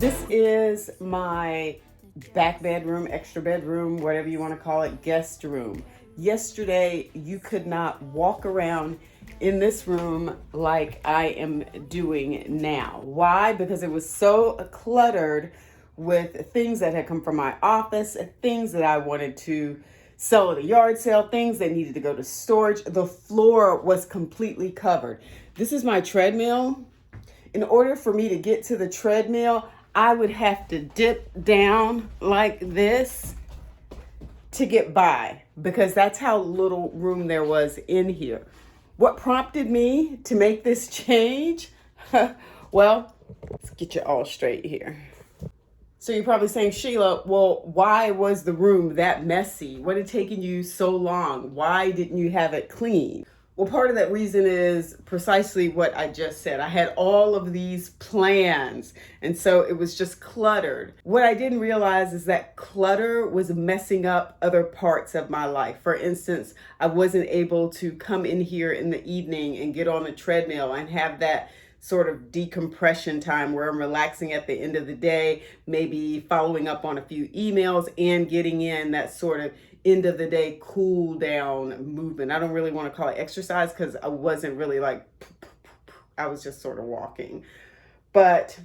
This is my back bedroom, extra bedroom, whatever you want to call it, guest room. Yesterday, you could not walk around in this room like I am doing now. Why? Because it was so cluttered with things that had come from my office, things that I wanted to sell at a yard sale, things that needed to go to storage. The floor was completely covered. This is my treadmill. In order for me to get to the treadmill, I would have to dip down like this to get by because that's how little room there was in here. What prompted me to make this change? Well, let's get you all straight here. So you're probably saying, Sheila, well, why was the room that messy? What had taken you so long? Why didn't you have it clean? Well, part of that reason is precisely what I just said. I had all of these plans, and so it was just cluttered. What I didn't realize is that clutter was messing up other parts of my life. For instance, I wasn't able to come in here in the evening and get on the treadmill and have that sort of decompression time where I'm relaxing at the end of the day, maybe following up on a few emails and getting in that sort of end of the day cool down movement. I don't really want to call it exercise because I wasn't really like, I was just sort of walking. But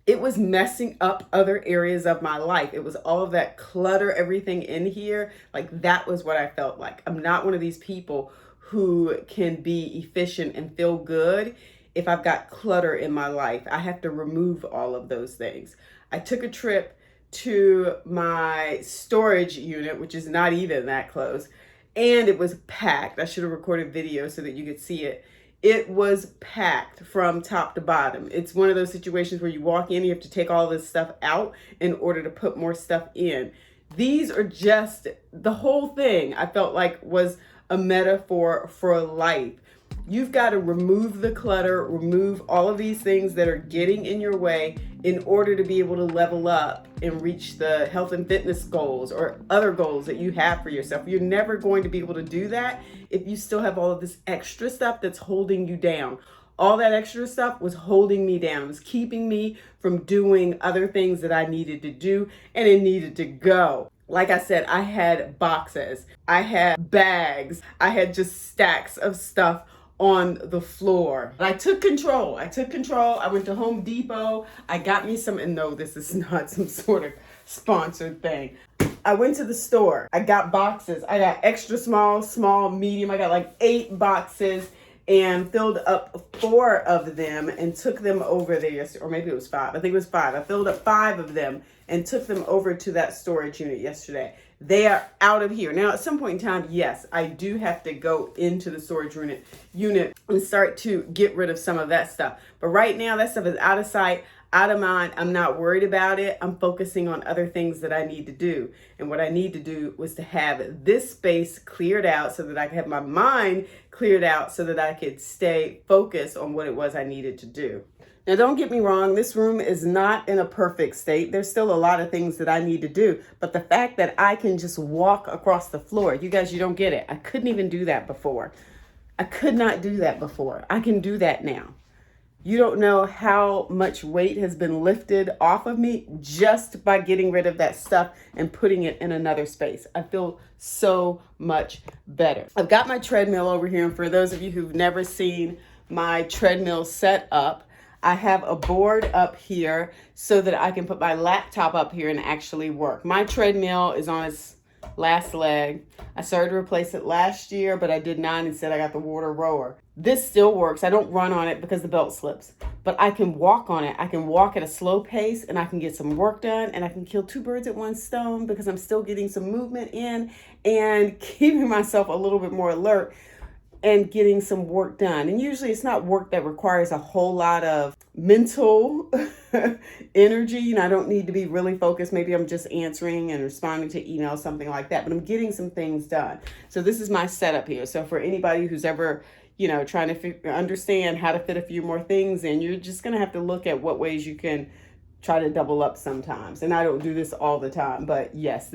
it was messing up other areas of my life. It was all of that clutter, everything in here. Like that was what I felt like. I'm not one of these people who can be efficient and feel good if I've got clutter in my life. I have to remove all of those things. I took a trip to my storage unit, which is not even that close, and it was packed. I should have recorded video so that you could see it. It was packed from top to bottom. It's one of those situations where you walk in, you have to take all this stuff out in order to put more stuff in. These are just, the whole thing I felt like was a metaphor for life. You've got to remove the clutter, remove all of these things that are getting in your way in order to be able to level up and reach the health and fitness goals or other goals that you have for yourself. You're never going to be able to do that if you still have all of this extra stuff that's holding you down. All that extra stuff was holding me down. It was keeping me from doing other things that I needed to do, and it needed to go. Like I said, I had boxes, I had bags, I had just stacks of stuff on the floor. But I took control. I went to Home Depot. I got me some, and no, this is not some sort of sponsored thing. I went to the store. I got boxes. I got extra small, medium. I got like 8 boxes and filled up 4 of them and took them over there. Or maybe it was 5. I think it was 5. I filled up 5 of them and took them over to that storage unit yesterday. They are out of here. Now, at some point in time, yes, I do have to go into the storage unit and start to get rid of some of that stuff. But right now, that stuff is out of sight, out of mind. I'm not worried about it. I'm focusing on other things that I need to do. And what I need to do was to have this space cleared out so that I could have my mind cleared out so that I could stay focused on what it was I needed to do. Now, don't get me wrong, this room is not in a perfect state. There's still a lot of things that I need to do. But the fact that I can just walk across the floor, you guys, you don't get it. I couldn't even do that before. I could not do that before. I can do that now. You don't know how much weight has been lifted off of me just by getting rid of that stuff and putting it in another space. I feel so much better. I've got my treadmill over here. And for those of you who've never seen my treadmill set up, I have a board up here so that I can put my laptop up here and actually work. My treadmill is on its last leg. I started to replace it last year, but I did not. Instead, I got the water rower. This still works. I don't run on it because the belt slips, but I can walk on it. I can walk at a slow pace and I can get some work done, and I can kill 2 birds at one stone because I'm still getting some movement in and keeping myself a little bit more alert and getting some work done. And usually it's not work that requires a whole lot of mental energy. You know, I don't need to be really focused. Maybe I'm just answering and responding to emails, something like that, but I'm getting some things done. So this is my setup here. So for anybody who's ever, you know, trying to understand how to fit a few more things in, you're just going to have to look at what ways you can try to double up sometimes. And I don't do this all the time, but yes,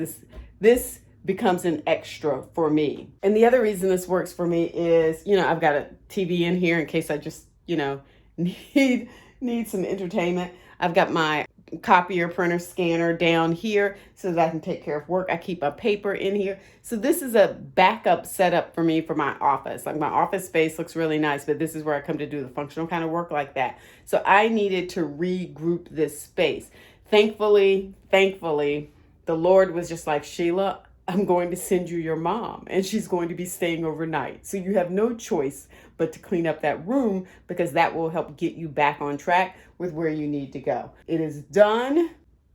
this becomes an extra for me. And the other reason this works for me is, you know, I've got a TV in here in case I just, you know, need some entertainment. I've got my copier, printer, scanner down here so that I can take care of work. I keep my paper in here. So this is a backup setup for me for my office. Like my office space looks really nice, but this is where I come to do the functional kind of work like that. So I needed to regroup this space. Thankfully, the Lord was just like, Sheila, I'm going to send you your mom and she's going to be staying overnight. So you have no choice but to clean up that room because that will help get you back on track with where you need to go. It is done.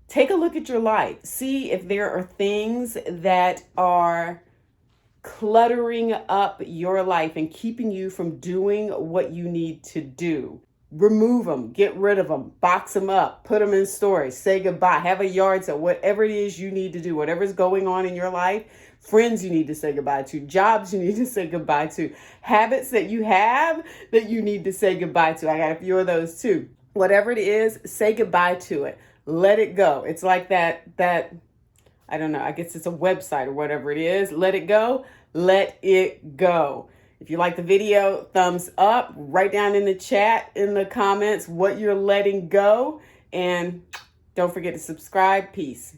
Take a look at your life. See if there are things that are cluttering up your life and keeping you from doing what you need to do. Remove them, get rid of them, box them up, put them in storage, say goodbye, have a yard sale, whatever it is you need to do, whatever's going on in your life, friends you need to say goodbye to, jobs you need to say goodbye to, habits that you have that you need to say goodbye to. I got a few of those too. Whatever it is, say goodbye to it. Let it go. It's like that, I don't know, I guess it's a website or whatever it is. Let it go. Let it go. If you like the video, thumbs up. Write down in the chat, in the comments, what you're letting go. And don't forget to subscribe. Peace.